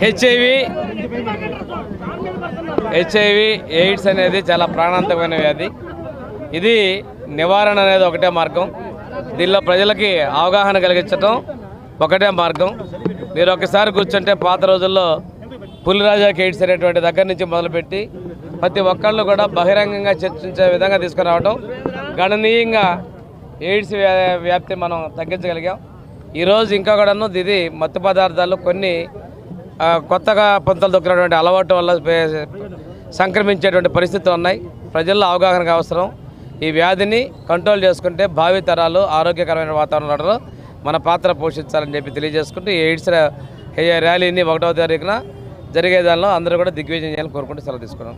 HIV AIDS అనేది చాలా ప్రాణాంతకమైన వ్యాధి. ఇది నివారణ అనేది ఒకటే మార్గం. దీనిలో ప్రజలకి అవగాహన కలిగించడం ఒకటే మార్గం. మీరు ఒకసారి కూర్చుంటే పాత రోజుల్లో పులిరాజాకి ఎయిడ్స్ అనేటువంటి దగ్గర నుంచి మొదలుపెట్టి ప్రతి ఒక్కళ్ళు కూడా బహిరంగంగా చర్చించే విధంగా తీసుకురావడం గణనీయంగా ఎయిడ్స్ వ్యాప్తి మనం తగ్గించగలిగాం. ఈరోజు ఇంకా కూడాను ఇది మత్తు పదార్థాలు కొన్ని కొత్తగా పొంతలు దొక్కినటువంటి అలవాటు వల్ల సంక్రమించేటువంటి పరిస్థితులు ఉన్నాయి. ప్రజల్లో అవగాహన అవసరం. ఈ వ్యాధిని కంట్రోల్ చేసుకుంటే భావి తరాలు ఆరోగ్యకరమైన వాతావరణంలో మన పాత్ర పోషించాలని చెప్పి తెలియజేసుకుంటూ ఈ ఎయిడ్స్ ర్యాలీని 1వ తారీఖున జరిగే దానిలో అందరూ కూడా దిగ్విజయం చేయాలని కోరుకుంటూ సెలవు తీసుకున్నాం.